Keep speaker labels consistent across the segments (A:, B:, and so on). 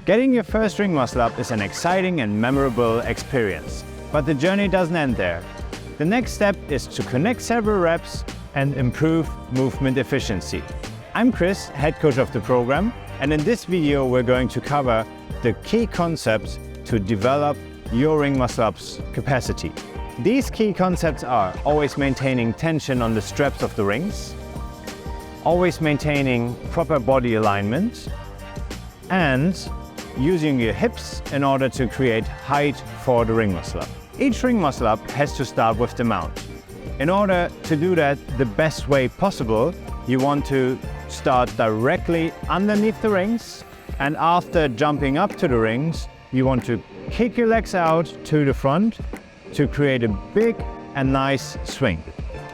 A: Getting your first ring muscle up is an exciting and memorable experience, but the journey doesn't end there. The next step is to connect several reps and improve movement efficiency. I'm Chris, head coach of the program, and in this video we're going to cover the key concepts to develop your ring muscle ups capacity. These key concepts are always maintaining tension on the straps of the rings, always maintaining proper body alignment, and using your hips in order to create height for the ring muscle up. Each ring muscle up has to start with the mount. In order to do that the best way possible, you want to start directly underneath the rings, and after jumping up to the rings, you want to kick your legs out to the front to create a big and nice swing.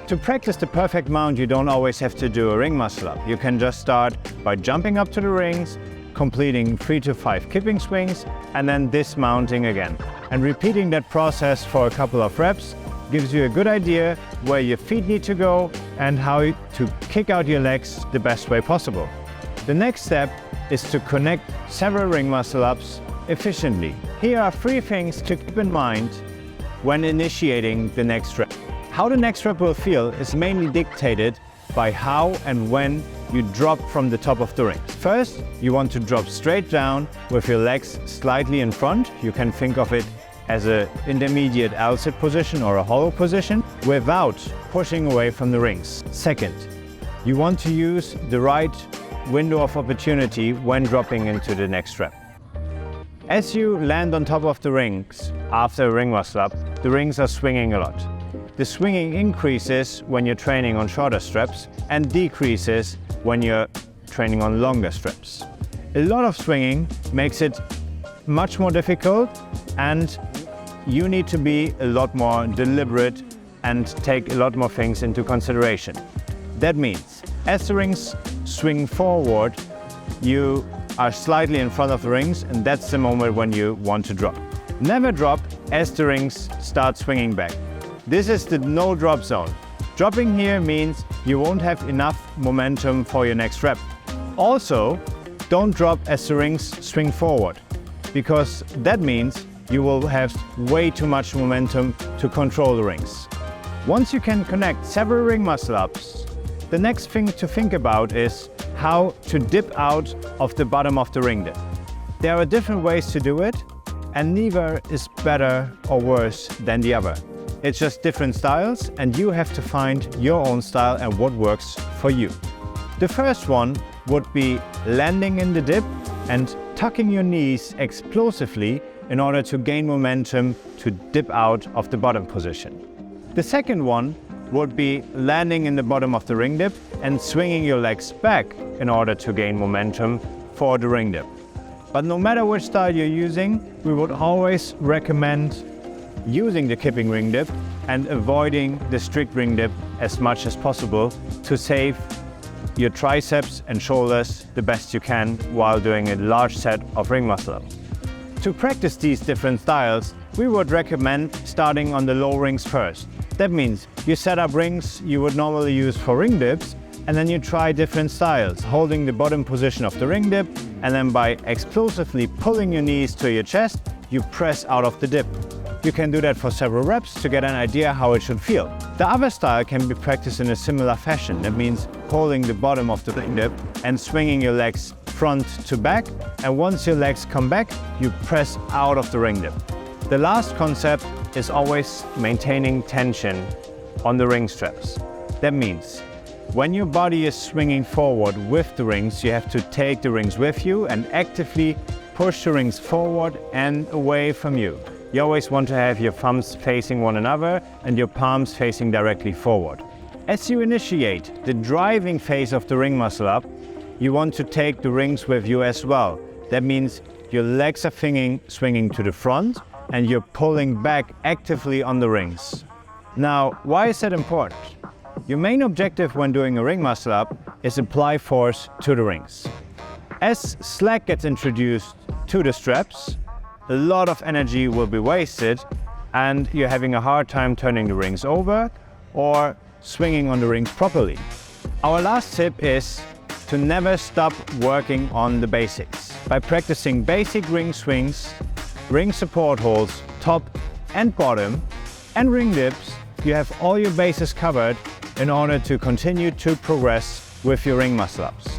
A: To practice the perfect mount, you don't always have to do a ring muscle up. You can just start by jumping up to the rings, completing 3 to 5 kipping swings, and then dismounting again. And repeating that process for a couple of reps gives you a good idea where your feet need to go and how to kick out your legs the best way possible. The next step is to connect several ring muscle ups efficiently. Here are 3 things to keep in mind when initiating the next rep. How the next rep will feel is mainly dictated by how and when you drop from the top of the rings. First, you want to drop straight down with your legs slightly in front. You can think of it as an intermediate L-sit position or a hollow position without pushing away from the rings. Second, you want to use the right window of opportunity when dropping into the next rep. As you land on top of the rings after a ring muscle up, the rings are swinging a lot. The swinging increases when you're training on shorter straps and decreases when you're training on longer straps. A lot of swinging makes it much more difficult, and you need to be a lot more deliberate and take a lot more things into consideration. That means, as the rings swing forward, you are slightly in front of the rings, and that's the moment when you want to drop. Never drop as the rings start swinging back. This is the no drop zone. Dropping here means you won't have enough momentum for your next rep. Also, don't drop as the rings swing forward, because that means you will have way too much momentum to control the rings. Once you can connect several ring muscle ups, the next thing to think about is how to dip out of the bottom of the ring dip. There are different ways to do it, and neither is better or worse than the other. It's just different styles, and you have to find your own style and what works for you. The first one would be landing in the dip and tucking your knees explosively in order to gain momentum to dip out of the bottom position. The second one would be landing in the bottom of the ring dip and swinging your legs back in order to gain momentum for the ring dip. But no matter which style you're using, we would always recommend using the kipping ring dip and avoiding the strict ring dip as much as possible to save your triceps and shoulders the best you can while doing a large set of ring muscle ups. To practice these different styles, we would recommend starting on the low rings first. That means you set up rings you would normally use for ring dips, and then you try different styles, holding the bottom position of the ring dip, and then by explosively pulling your knees to your chest, you press out of the dip. You can do that for several reps to get an idea how it should feel. The other style can be practiced in a similar fashion. That means holding the bottom of the ring dip and swinging your legs front to back, and once your legs come back, you press out of the ring dip. The last concept is always maintaining tension on the ring straps. That means when your body is swinging forward with the rings, you have to take the rings with you and actively push the rings forward and away from you. You always want to have your thumbs facing one another and your palms facing directly forward. As you initiate the driving phase of the ring muscle up, you want to take the rings with you as well. That means your legs are swinging to the front and you're pulling back actively on the rings. Now, why is that important? Your main objective when doing a ring muscle up is apply force to the rings. As slack gets introduced to the straps, a lot of energy will be wasted and you're having a hard time turning the rings over or swinging on the rings properly. Our last tip is to to never stop working on the basics. By practicing basic ring swings, ring support holds, top and bottom, and ring dips, you have all your bases covered in order to continue to progress with your ring muscle-ups.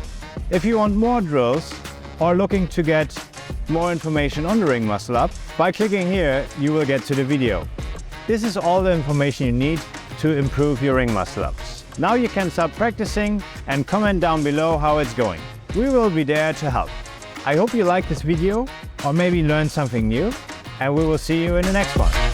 A: If you want more drills or looking to get more information on the ring muscle-up, by clicking here you will get to the video. This is all the information you need to improve your ring muscle-ups. Now you can start practicing and comment down below how it's going. We will be there to help. I hope you liked this video or maybe learned something new, and we will see you in the next one.